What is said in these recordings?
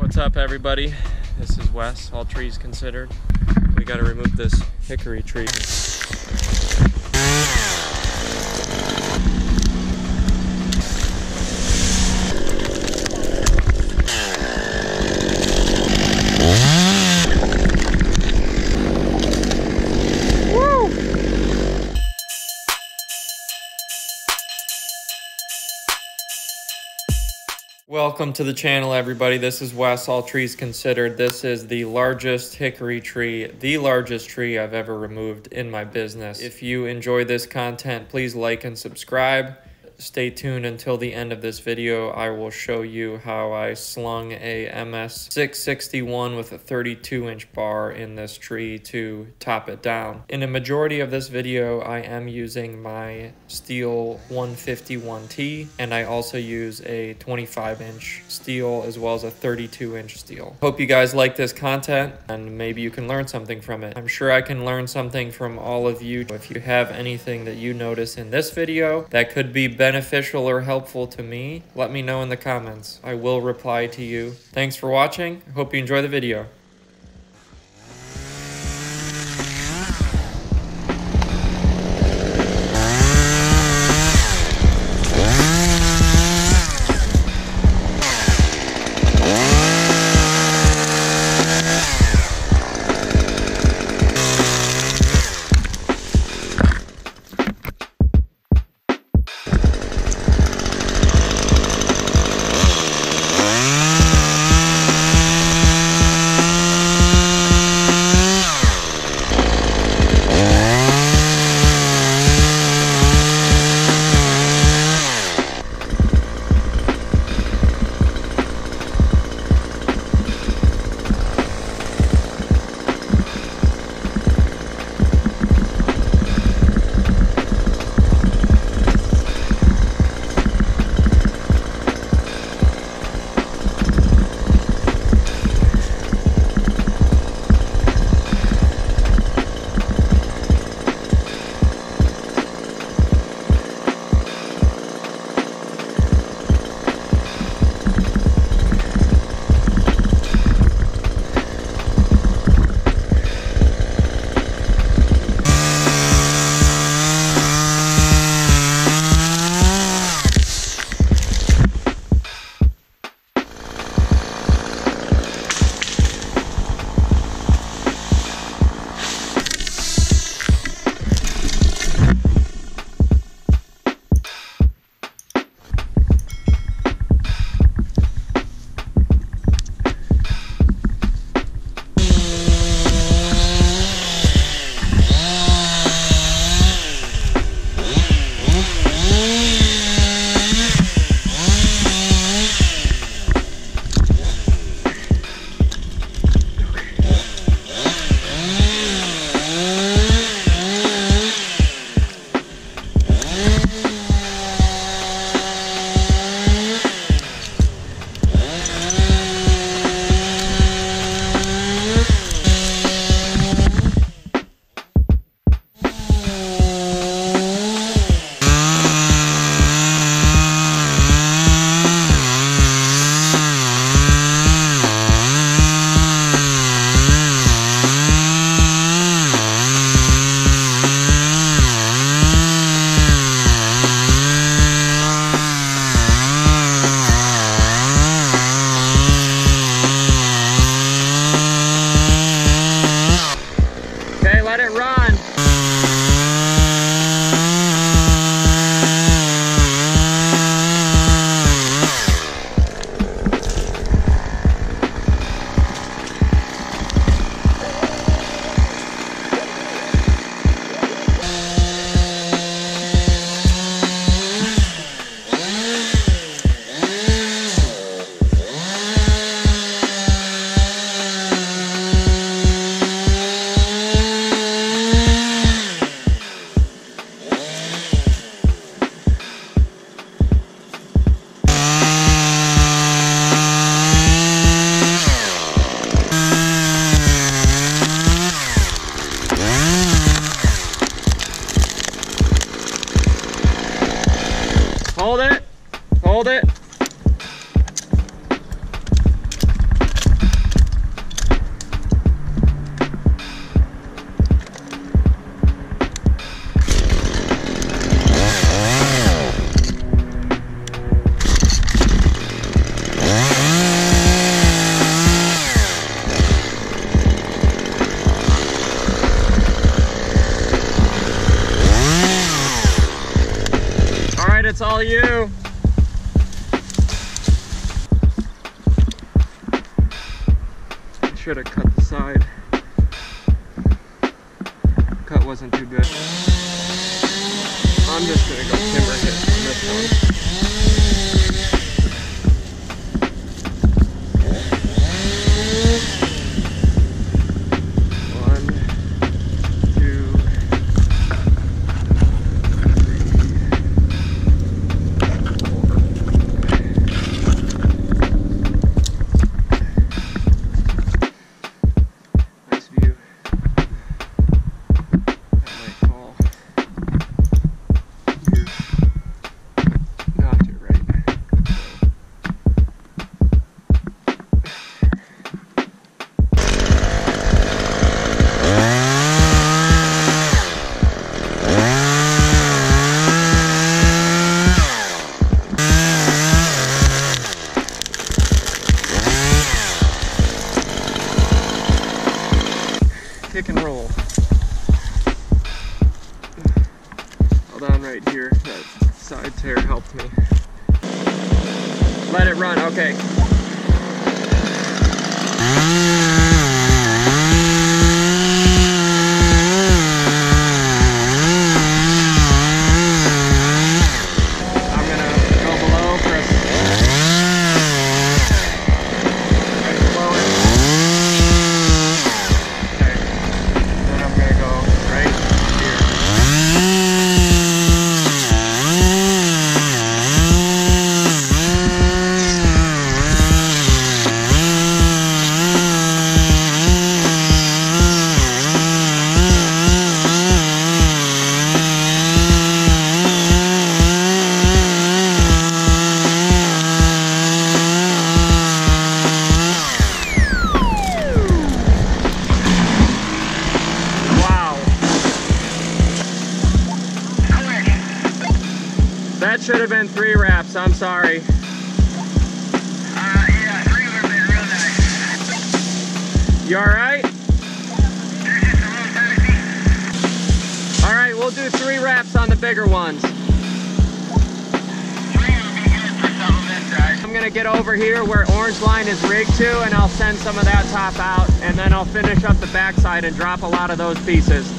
What's up, everybody? This is Wes, all trees considered. We got to remove this hickory tree. Welcome to the channel, everybody. This is Wes, all trees considered. This is the largest hickory tree, the largest tree I've ever removed in my business. If you enjoy this content, please like and subscribe. Stay tuned until the end of this video. I will show you how I slung a MS661 with a 32-inch bar in this tree to top it down. In a majority of this video, I am using my Stihl 151T, and I also use a 25-inch Stihl as well as a 32-inch Stihl. Hope you guys like this content, and maybe you can learn something from it. I'm sure I can learn something from all of you. If you have anything that you notice in this video that could be beneficial or helpful to me, let me know in the comments. I will reply to you. Thanks for watching. Hope you enjoy the video. all you. I should have cut the side. Cut wasn't too good. I'm just gonna go timber hit on this one. Kick and roll. Hold on right here. That side tear helped me. Let it run, okay. That should have been 3 wraps, I'm sorry. Yeah, 3 would have been real nice. You alright? They're just a little touchy. Alright, we'll do 3 wraps on the bigger ones. 3 would be good for something this size. I'm gonna get over here where orange line is rigged to, and I'll send some of that top out, and then I'll finish up the backside and drop a lot of those pieces.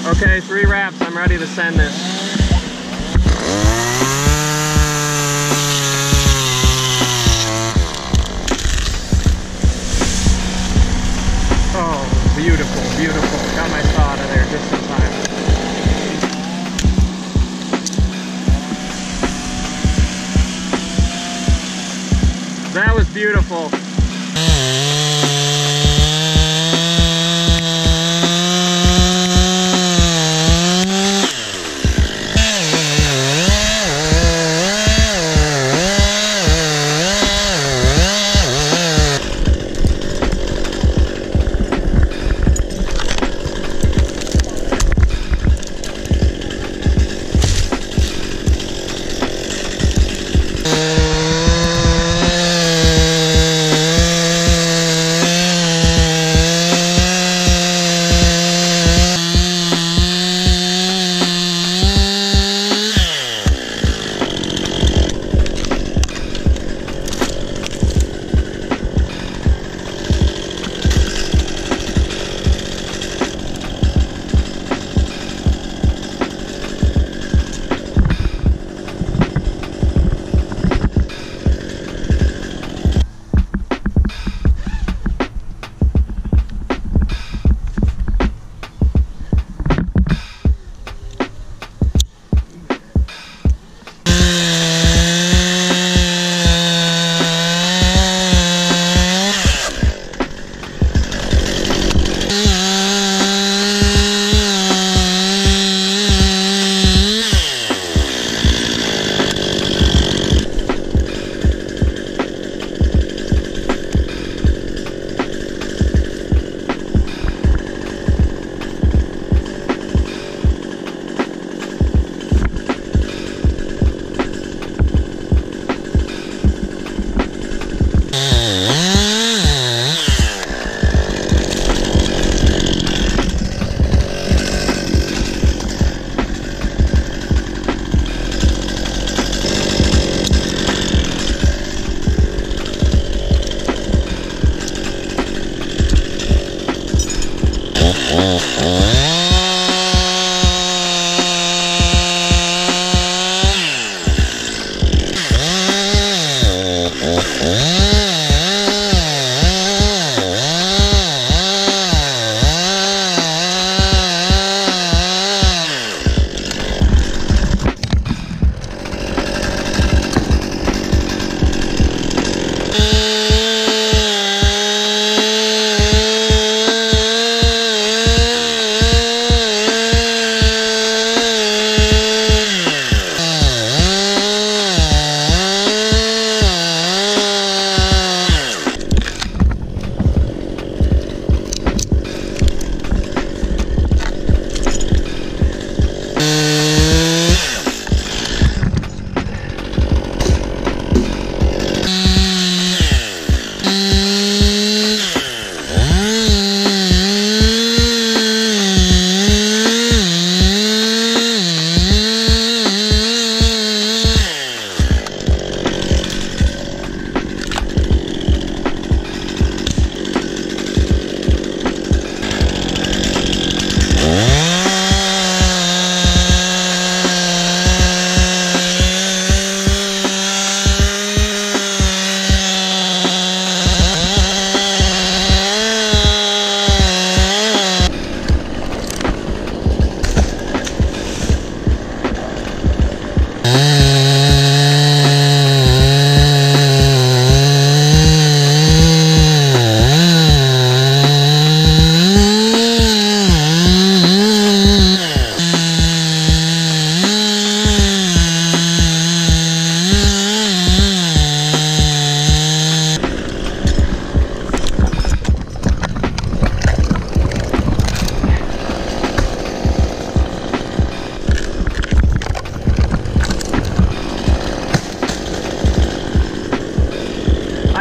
Okay, 3 wraps, I'm ready to send this. Oh, beautiful, beautiful. Got my saw out of there just in time. That was beautiful.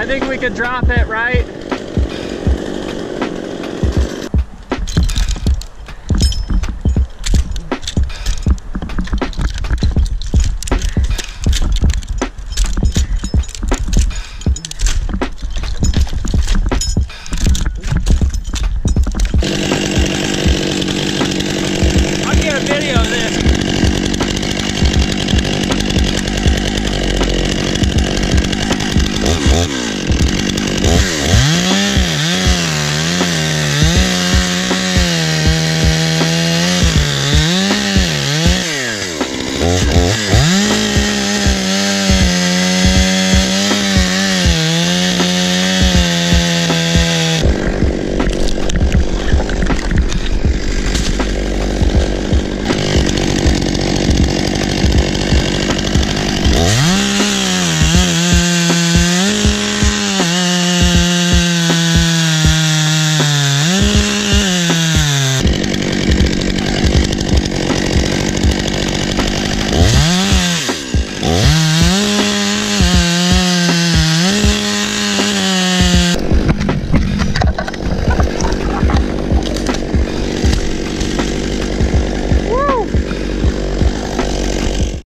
I think we could drop it, right?